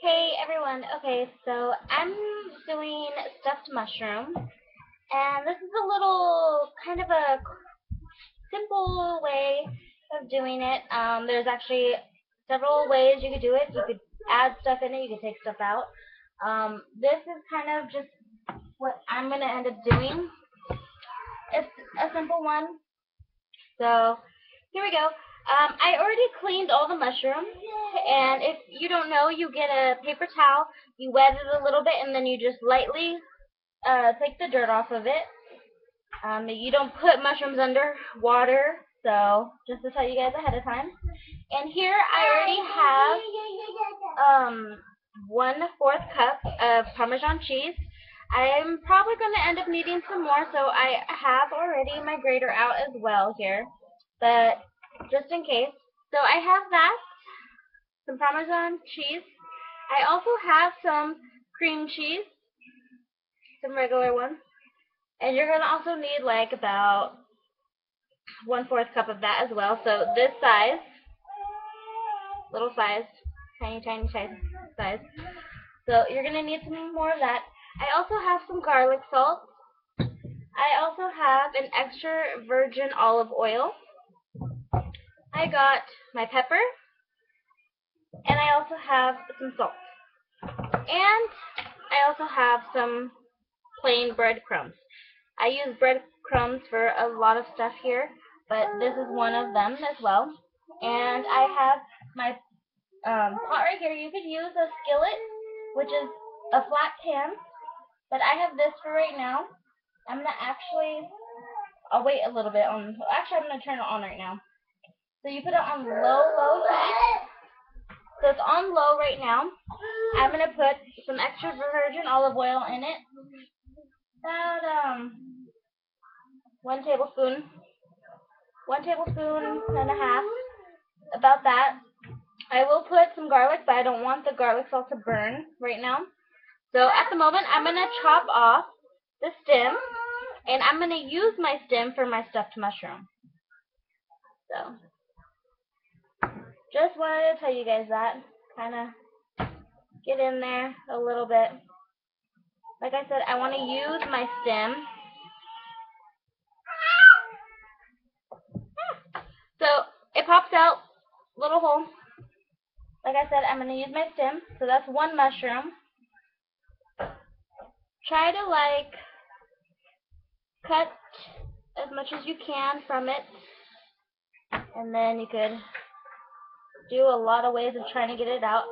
Hey everyone, okay, so I'm doing stuffed mushroom, and this is a little kind of a simple way of doing it. There's actually several ways you could do it. You could add stuff in it, you could take stuff out. This is kind of just what I'm going to end up doing. It's a simple one, so here we go. I already cleaned all the mushrooms, and if you don't know, you get a paper towel, you wet it a little bit, and then you just lightly take the dirt off of it. You don't put mushrooms under water, so just to tell you guys ahead of time. And here I already have 1/4 cup of Parmesan cheese. I'm probably going to end up needing some more, so I have already my grater out as well here, but just in case. So I have that, some Parmesan cheese. I also have some cream cheese, some regular ones. And you're going to also need like about 1/4 cup of that as well. So this size, little size, tiny size. So you're going to need some more of that. I also have some garlic salt. I also have an extra virgin olive oil. I got my pepper. And I also have some salt. And I also have some plain breadcrumbs. I use breadcrumbs for a lot of stuff here, but this is one of them as well. And I have my pot right here. You could use a skillet, which is a flat pan, but I have this for right now. I'm going to I'll wait a little bit. I'm going to turn it on right now. So you put it on low heat. So it's on low right now. I'm going to put some extra virgin olive oil in it. About 1 tablespoon and a half, about that. I will put some garlic, but I don't want the garlic salt to burn right now. So at the moment, I'm going to chop off the stem, and I'm going to use my stem for my stuffed mushroom. So just wanted to tell you guys that. Kind of get in there a little bit. Like I said, I want to use my stem. So it pops out, little hole. Like I said, I'm going to use my stem. So that's one mushroom. Try to like cut as much as you can from it. And then you could do a lot of ways of trying to get it out.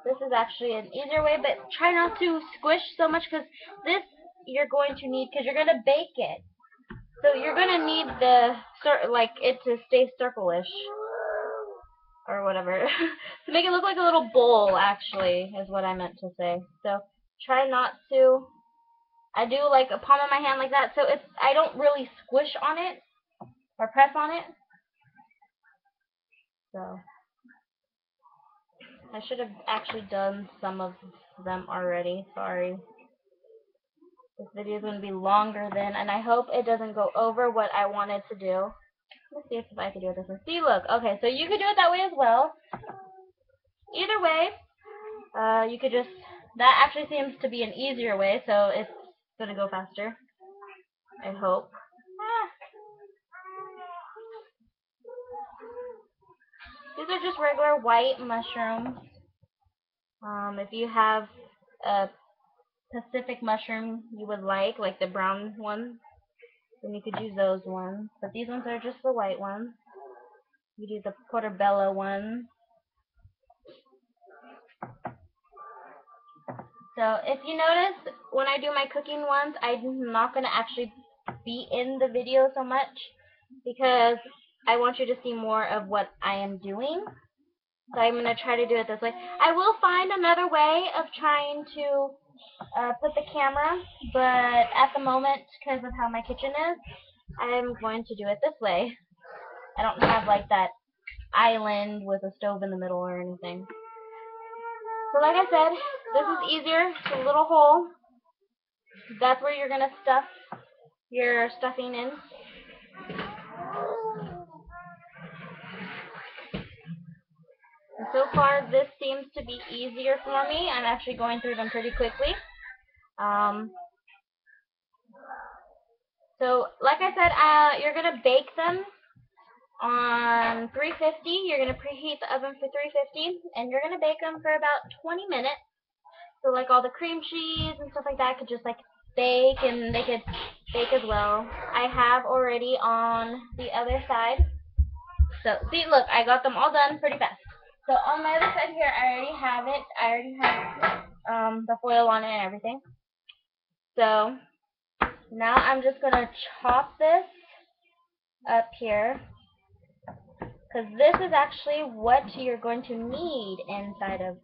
This is actually an easier way, but try not to squish so much, because this you're going to need, because you're going to bake it. So you're going to need it to stay circle-ish or whatever. To make it look like a little bowl, actually, is what I meant to say. So try not to. I do like a palm of my hand like that, so I don't really squish on it or press on it. So I should have actually done some of them already. Sorry. This video is going to be longer then, and I hope it doesn't go over what I wanted to do. Let's see if I can do it this way. See, look. Okay, so you could do it that way as well. Either way, you could just, that actually seems to be an easier way, so it's going to go faster. I hope. These are just regular white mushrooms. If you have a Pacific mushroom you would like the brown ones, then you could use those ones. But these ones are just the white ones. You do the portobello ones. So if you notice, when I do my cooking ones, I'm not going to actually be in the video so much, because I want you to see more of what I am doing. So I'm going to try to do it this way. I will find another way of trying to put the camera, but at the moment, because of how my kitchen is, I'm going to do it this way. I don't have like that island with a stove in the middle or anything. So like I said, this is easier. It's a little hole. That's where you're going to stuff your stuffing in. So far, this seems to be easier for me. I'm actually going through them pretty quickly. So, like I said, you're going to bake them on 350. You're going to preheat the oven for 350, and you're going to bake them for about 20 minutes. So, like all the cream cheese and stuff like that could just like bake, and they could bake as well. I have already on the other side. So, see, look, I got them all done pretty fast. So, on my other side here, I already have it. I already have the foil on it and everything. So, now I'm just going to chop this up here, because this is actually what you're going to need inside of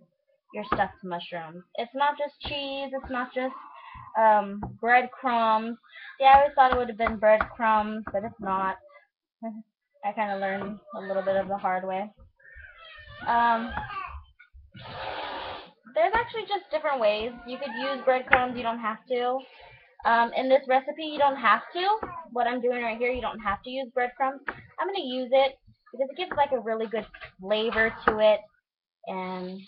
your stuffed mushrooms. It's not just cheese, it's not just breadcrumbs. Yeah, I always thought it would have been breadcrumbs, but it's not. I kind of learned a little bit of the hard way. There's actually just different ways. You could use breadcrumbs, you don't have to. In this recipe, you don't have to. What I'm doing right here, you don't have to use breadcrumbs. I'm going to use it because it gives like a really good flavor to it. And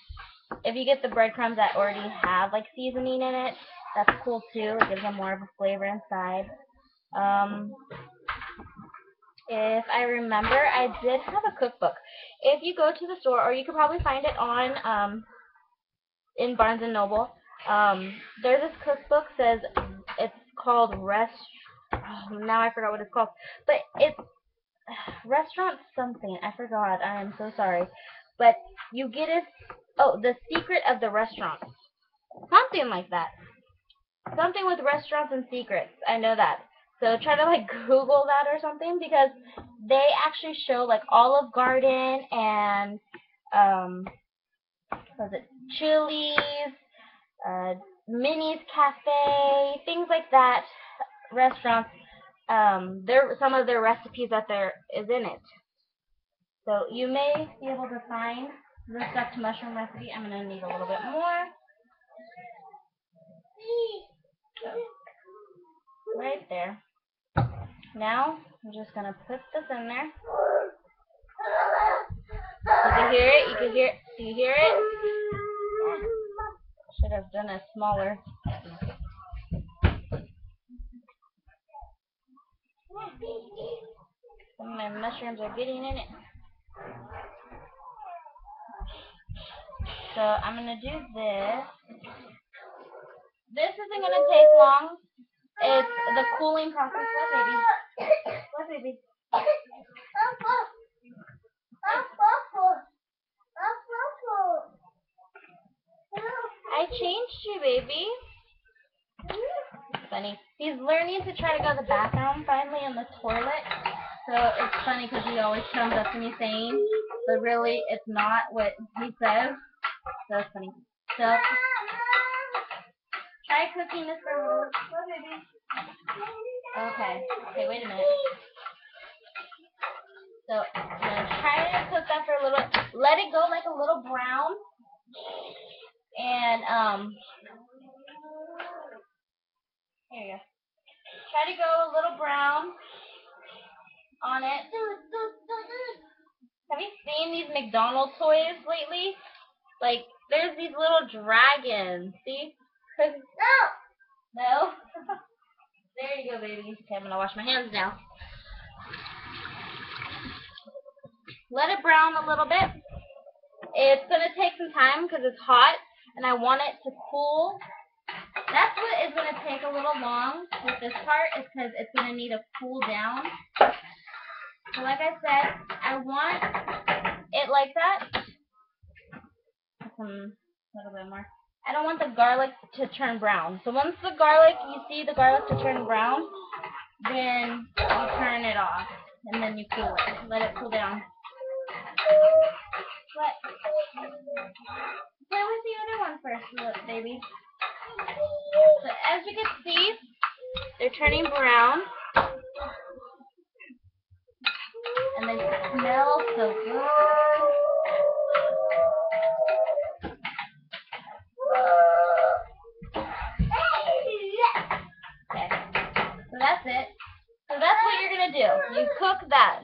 if you get the breadcrumbs that already have like seasoning in it, that's cool too. It gives them more of a flavor inside. If I remember, I did have a cookbook. If you go to the store, or you could probably find it on in Barnes and Noble, there's this cookbook. Says it's called now I forgot what it's called, but it's restaurant something. I forgot. I am so sorry. But you get it. Oh, the secret of the restaurant. Something like that. Something with restaurants and secrets. I know that. So try to like Google that or something, because they actually show like Olive Garden and was it Chili's, Minnie's Cafe, things like that. Restaurants. There some of their recipes that there is in it. So you may be able to find the stuffed mushroom recipe. I'm gonna need a little bit more. So, right there. Now I'm just gonna put this in there. You can hear it. You can hear. Do you hear it? Should have done it smaller. Some of my mushrooms are getting in it. So I'm gonna do this. This isn't gonna take long. It's the cooling process. What, baby? What, baby? I changed you, baby. Funny. He's learning to try to go to the bathroom finally in the toilet. So it's funny because he always comes up to me saying, but really it's not what he says. So it's funny. So try cooking this for a little. Go, baby. Okay. Okay, wait a minute. So I'm gonna try to cook that for a little bit. Let it go like a little brown. And here you go. Try to go a little brown on it. Have you seen these McDonald's toys lately? Like, there's these little dragons. See? No. No? There you go, baby. Okay, I'm gonna wash my hands now. Let it brown a little bit. It's gonna take some time because it's hot, and I want it to cool. That's what is gonna take a little long with this part, is because it's gonna need to cool down. So like I said, I want it like that. A little bit more. I don't want the garlic to turn brown. So once the garlic, you see the garlic to turn brown, then you turn it off, and then you cool it. Let it cool down. Play with the other one first, look, baby. So as you can see, they're turning brown. And they smell so good. Okay, so that's it. So that's what you're going to do. You cook that.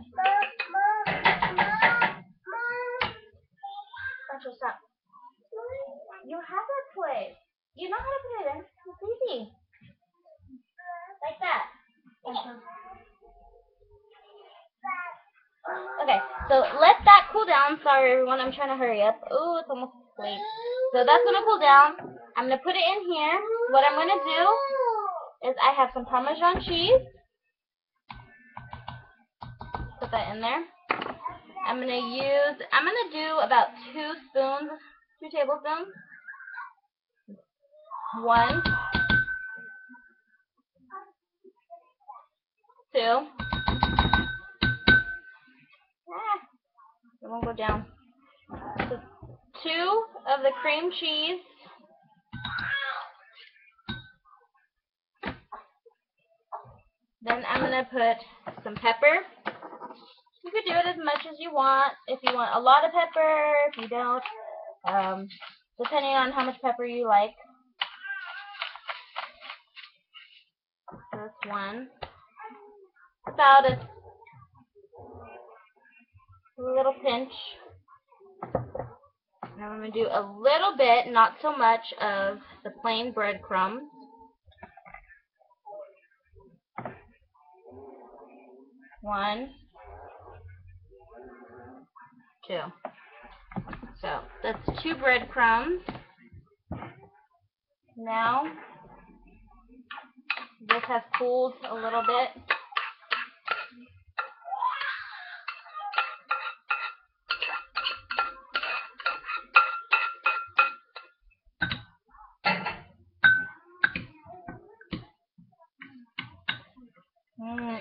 You have that toy. You know how to put it in. It's easy. Like that. Okay, so let that cool down. Sorry, everyone. I'm trying to hurry up. Oh, it's almost late. So that's going to cool down. I'm going to put it in here. What I'm going to do is I have some Parmesan cheese. Put that in there. I'm going to do about 2 tablespoons. 1, 2. It won't go down. So 2 of the cream cheese. Then I'm going to put some pepper. You could do it as much as you want. If you want a lot of pepper, if you don't, depending on how much pepper you like. That's 1. About a little pinch. Now I'm going to do a little bit, not so much, of the plain breadcrumbs. 1, 2. So that's 2 breadcrumbs. Now this has cooled a little bit.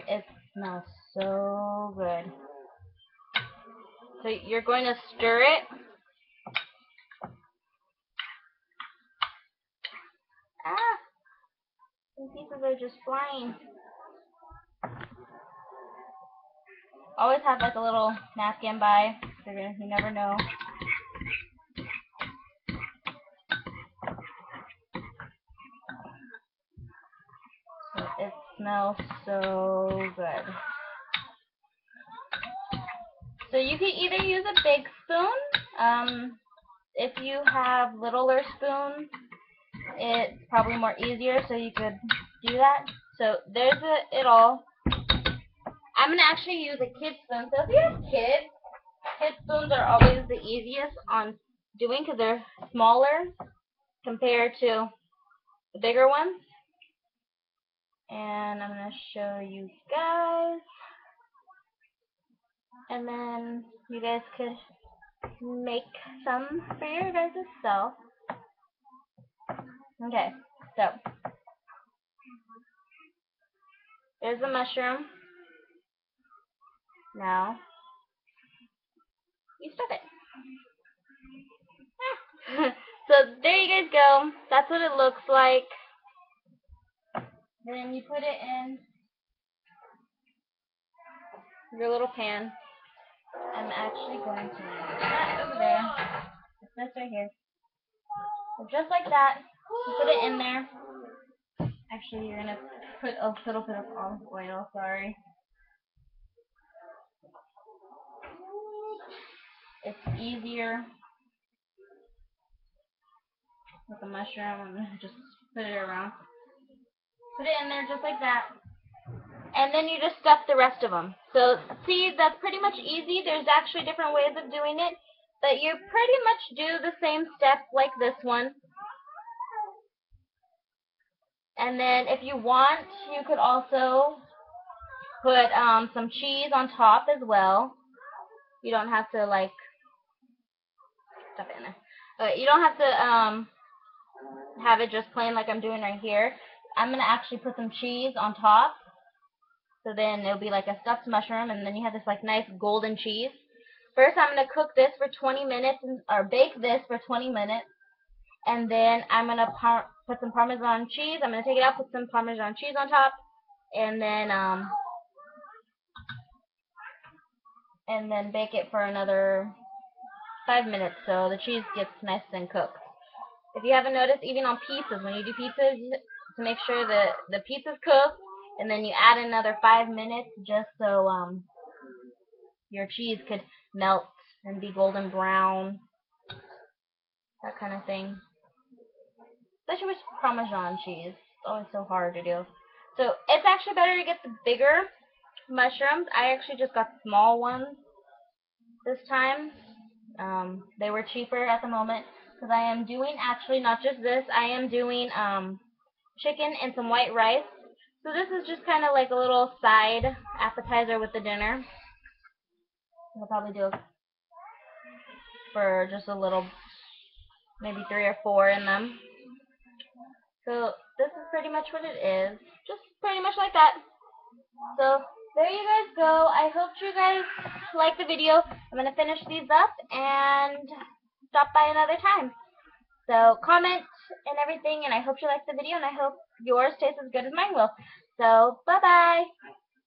It smells so good. So you're going to stir it. Some pieces are just flying. Always have like a little napkin by. You never know. It smells so good. So you can either use a big spoon. If you have littler spoons, it's probably more easier, so you could do that. So there's it all. I'm going to actually use a kid spoon. So if you have kids, kid spoons are always the easiest on doing because they're smaller compared to the bigger ones. And I'm going to show you guys. And then you guys could make some for your guys' self. Okay, so there's the mushroom. Now you stuff it. So there you guys go. That's what it looks like. Then you put it in your little pan. I'm actually going to put that over there. It's this right here. So just like that, you put it in there. Actually, you're gonna put a little bit of olive oil. Sorry. It's easier with the mushroom. I'm gonna just put it around. Put it in there just like that. And then you just stuff the rest of them. So see, that's pretty much easy. There's actually different ways of doing it, but you pretty much do the same steps like this one. And then if you want, you could also put some cheese on top as well. You don't have to like stuff it in there. You don't have to have it just plain like I'm doing right here. I'm gonna actually put some cheese on top. So then it'll be like a stuffed mushroom, and then you have this like nice golden cheese. First, I'm gonna cook this for 20 minutes, or bake this for 20 minutes, and then I'm gonna put some Parmesan cheese. I'm gonna take it out, put some Parmesan cheese on top, and then bake it for another 5 minutes so the cheese gets nice and cooked. If you haven't noticed, even on pizzas, when you do pizzas, to make sure that the pizza's cooked, and then you add another 5 minutes just so your cheese could melt and be golden brown, that kind of thing. especially with parmesan cheese. It's always so hard to do. So it's actually better to get the bigger mushrooms. I actually just got small ones this time. They were cheaper at the moment because I am doing actually not just this. I am doing chicken and some white rice. So this is just kind of like a little side appetizer with the dinner. I'll probably do it for just a little, maybe 3 or 4 in them. So this is pretty much what it is. Just pretty much like that. So there you guys go. I hope you guys like the video. I'm going to finish these up and stop by another time. So comment and everything, and I hope you like the video, and I hope yours tastes as good as mine will. So bye-bye.